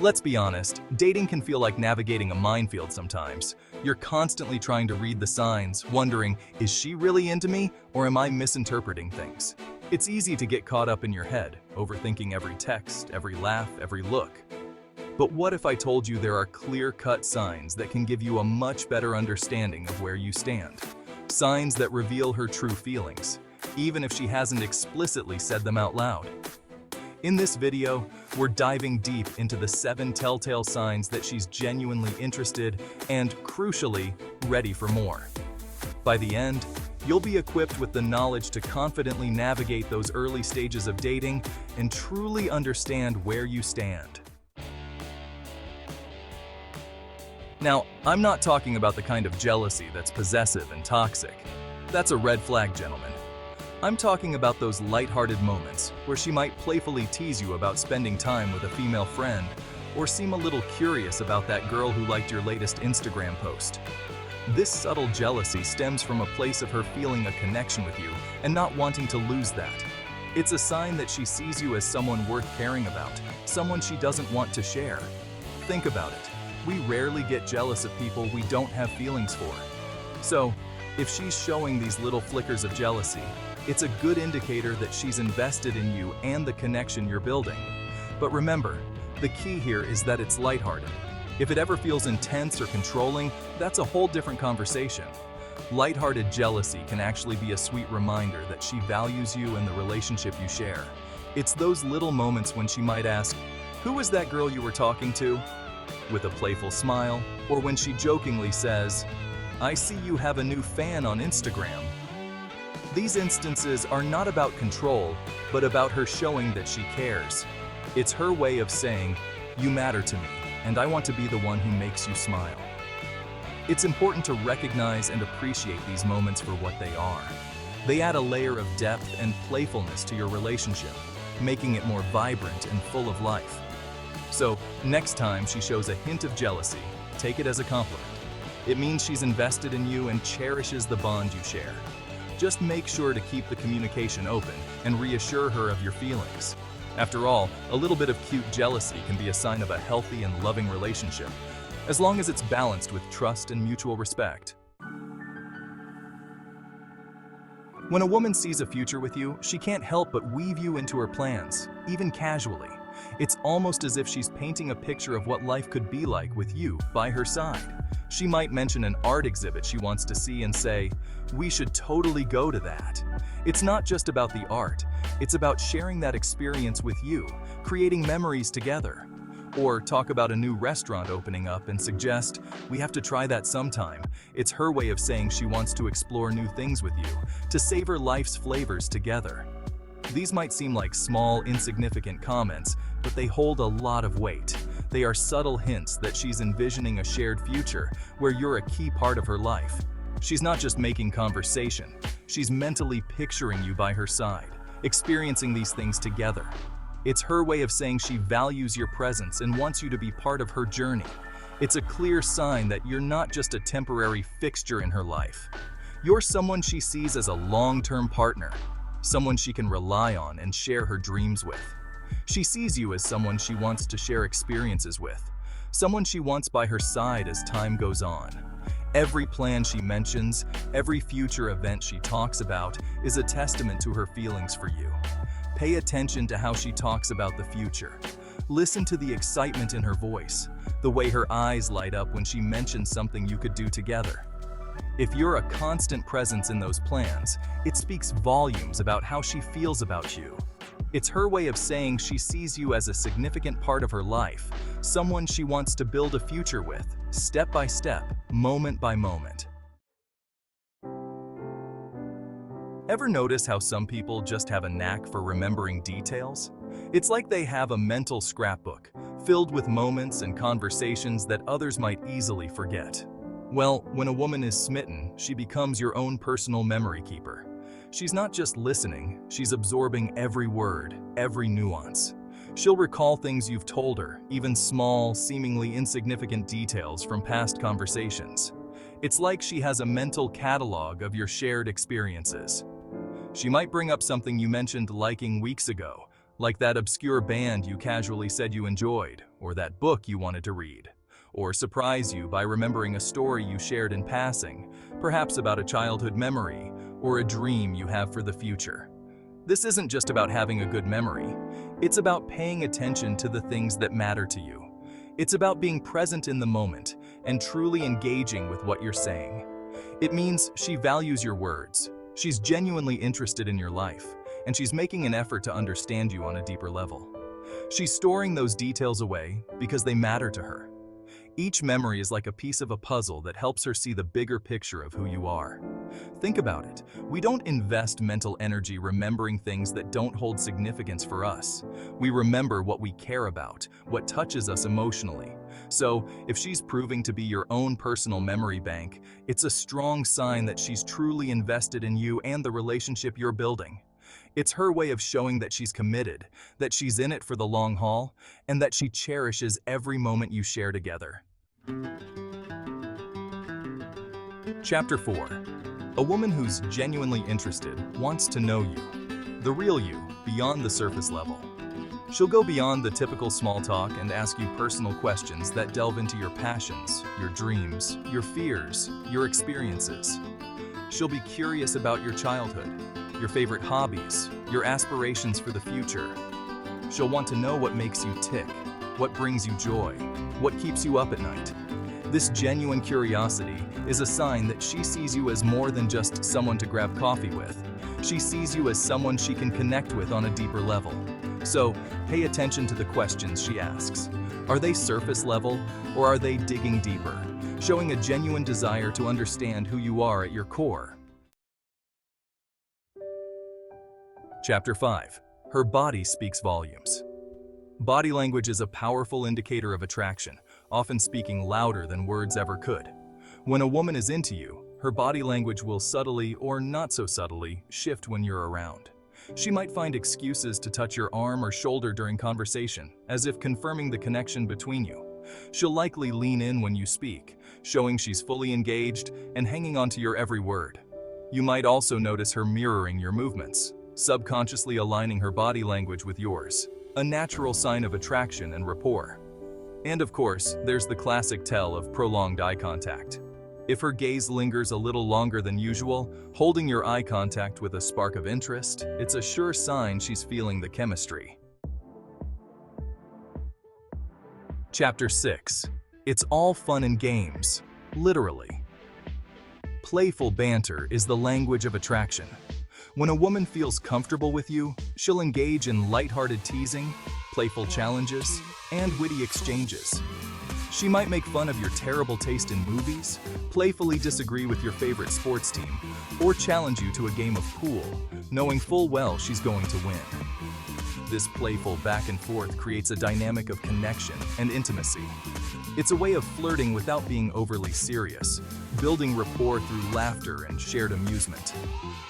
Let's be honest, dating can feel like navigating a minefield sometimes. You're constantly trying to read the signs, wondering, is she really into me, or am I misinterpreting things? It's easy to get caught up in your head, overthinking every text, every laugh, every look. But what if I told you there are clear-cut signs that can give you a much better understanding of where you stand? Signs that reveal her true feelings, even if she hasn't explicitly said them out loud. In this video, we're diving deep into the 7 telltale signs that she's genuinely interested and, crucially, ready for more. By the end, you'll be equipped with the knowledge to confidently navigate those early stages of dating and truly understand where you stand. Now, I'm not talking about the kind of jealousy that's possessive and toxic. That's a red flag, gentlemen. I'm talking about those lighthearted moments where she might playfully tease you about spending time with a female friend or seem a little curious about that girl who liked your latest Instagram post. This subtle jealousy stems from a place of her feeling a connection with you and not wanting to lose that. It's a sign that she sees you as someone worth caring about, someone she doesn't want to share. Think about it. We rarely get jealous of people we don't have feelings for. So, if she's showing these little flickers of jealousy, it's a good indicator that she's invested in you and the connection you're building. But remember, the key here is that it's lighthearted. If it ever feels intense or controlling, that's a whole different conversation. Lighthearted jealousy can actually be a sweet reminder that she values you and the relationship you share. It's those little moments when she might ask, "Who was that girl you were talking to?" with a playful smile, or when she jokingly says, "I see you have a new fan on Instagram." These instances are not about control, but about her showing that she cares. It's her way of saying, "You matter to me, and I want to be the one who makes you smile." It's important to recognize and appreciate these moments for what they are. They add a layer of depth and playfulness to your relationship, making it more vibrant and full of life. So, next time she shows a hint of jealousy, take it as a compliment. It means she's invested in you and cherishes the bond you share. Just make sure to keep the communication open and reassure her of your feelings. After all, a little bit of cute jealousy can be a sign of a healthy and loving relationship, as long as it's balanced with trust and mutual respect. When a woman sees a future with you, she can't help but weave you into her plans, even casually. It's almost as if she's painting a picture of what life could be like with you by her side. She might mention an art exhibit she wants to see and say, "We should totally go to that." It's not just about the art, it's about sharing that experience with you, creating memories together. Or talk about a new restaurant opening up and suggest, "We have to try that sometime." It's her way of saying she wants to explore new things with you, to savor life's flavors together. These might seem like small, insignificant comments, but they hold a lot of weight. They are subtle hints that she's envisioning a shared future where you're a key part of her life. She's not just making conversation, she's mentally picturing you by her side, experiencing these things together. It's her way of saying she values your presence and wants you to be part of her journey. It's a clear sign that you're not just a temporary fixture in her life. You're someone she sees as a long-term partner, someone she can rely on and share her dreams with. She sees you as someone she wants to share experiences with, someone she wants by her side as time goes on. Every plan she mentions, every future event she talks about is a testament to her feelings for you. Pay attention to how she talks about the future. Listen to the excitement in her voice, the way her eyes light up when she mentions something you could do together. If you're a constant presence in those plans, it speaks volumes about how she feels about you. It's her way of saying she sees you as a significant part of her life, someone she wants to build a future with, step by step, moment by moment. Ever notice how some people just have a knack for remembering details? It's like they have a mental scrapbook, filled with moments and conversations that others might easily forget. Well, when a woman is smitten, she becomes your own personal memory keeper. She's not just listening, she's absorbing every word, every nuance. She'll recall things you've told her, even small, seemingly insignificant details from past conversations. It's like she has a mental catalog of your shared experiences. She might bring up something you mentioned liking weeks ago, like that obscure band you casually said you enjoyed, or that book you wanted to read, or surprise you by remembering a story you shared in passing, perhaps about a childhood memory or a dream you have for the future. This isn't just about having a good memory. It's about paying attention to the things that matter to you. It's about being present in the moment and truly engaging with what you're saying. It means she values your words. She's genuinely interested in your life, and she's making an effort to understand you on a deeper level. She's storing those details away because they matter to her. Each memory is like a piece of a puzzle that helps her see the bigger picture of who you are. Think about it. We don't invest mental energy remembering things that don't hold significance for us. We remember what we care about, what touches us emotionally. So, if she's proving to be your own personal memory bank, it's a strong sign that she's truly invested in you and the relationship you're building. It's her way of showing that she's committed, that she's in it for the long haul, and that she cherishes every moment you share together. Chapter 4. A woman who's genuinely interested wants to know you, the real you, beyond the surface level. She'll go beyond the typical small talk and ask you personal questions that delve into your passions, your dreams, your fears, your experiences. She'll be curious about your childhood, your favorite hobbies, your aspirations for the future. She'll want to know what makes you tick, what brings you joy, what keeps you up at night. This genuine curiosity is a sign that she sees you as more than just someone to grab coffee with. She sees you as someone she can connect with on a deeper level. So, pay attention to the questions she asks. Are they surface level, or are they digging deeper, showing a genuine desire to understand who you are at your core? Chapter 5. Her body speaks volumes. Body language is a powerful indicator of attraction, often speaking louder than words ever could. When a woman is into you, her body language will subtly or not so subtly shift when you're around. She might find excuses to touch your arm or shoulder during conversation, as if confirming the connection between you. She'll likely lean in when you speak, showing she's fully engaged and hanging on to your every word. You might also notice her mirroring your movements, subconsciously aligning her body language with yours, a natural sign of attraction and rapport. And of course, there's the classic tell of prolonged eye contact. If her gaze lingers a little longer than usual, holding your eye contact with a spark of interest, it's a sure sign she's feeling the chemistry. Chapter 6. It's all fun and games, literally. Playful banter is the language of attraction. When a woman feels comfortable with you, she'll engage in lighthearted teasing, playful challenges, and witty exchanges. She might make fun of your terrible taste in movies, playfully disagree with your favorite sports team, or challenge you to a game of pool, knowing full well she's going to win. This playful back and forth creates a dynamic of connection and intimacy. It's a way of flirting without being overly serious, building rapport through laughter and shared amusement.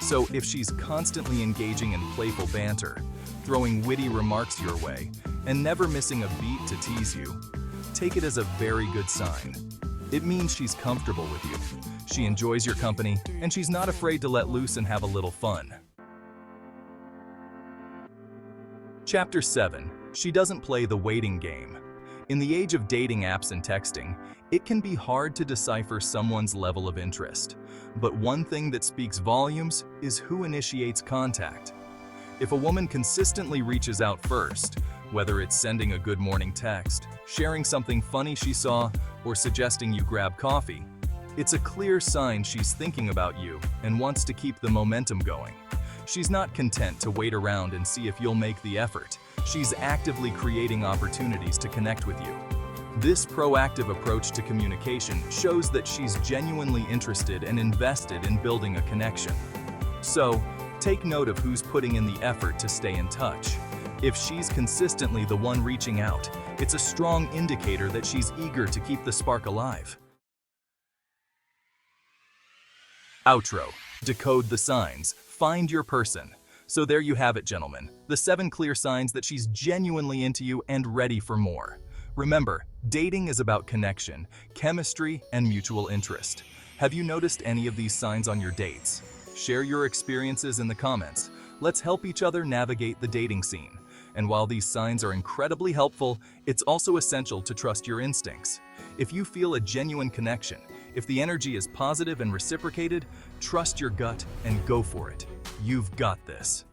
So if she's constantly engaging in playful banter, throwing witty remarks your way, and never missing a beat to tease you, take it as a very good sign. It means she's comfortable with you, she enjoys your company, and she's not afraid to let loose and have a little fun. Chapter 7. She doesn't play the waiting game. In the age of dating apps and texting, it can be hard to decipher someone's level of interest. But one thing that speaks volumes is who initiates contact. If a woman consistently reaches out first, whether it's sending a good morning text, sharing something funny she saw, or suggesting you grab coffee, it's a clear sign she's thinking about you and wants to keep the momentum going. She's not content to wait around and see if you'll make the effort. She's actively creating opportunities to connect with you. This proactive approach to communication shows that she's genuinely interested and invested in building a connection. So, take note of who's putting in the effort to stay in touch. If she's consistently the one reaching out, it's a strong indicator that she's eager to keep the spark alive. Outro. Decode the signs. Find your person. So there you have it, gentlemen. The 7 clear signs that she's genuinely into you and ready for more. Remember, dating is about connection, chemistry, and mutual interest. Have you noticed any of these signs on your dates? Share your experiences in the comments. Let's help each other navigate the dating scene. And while these signs are incredibly helpful, it's also essential to trust your instincts. If you feel a genuine connection, if the energy is positive and reciprocated, trust your gut and go for it. You've got this.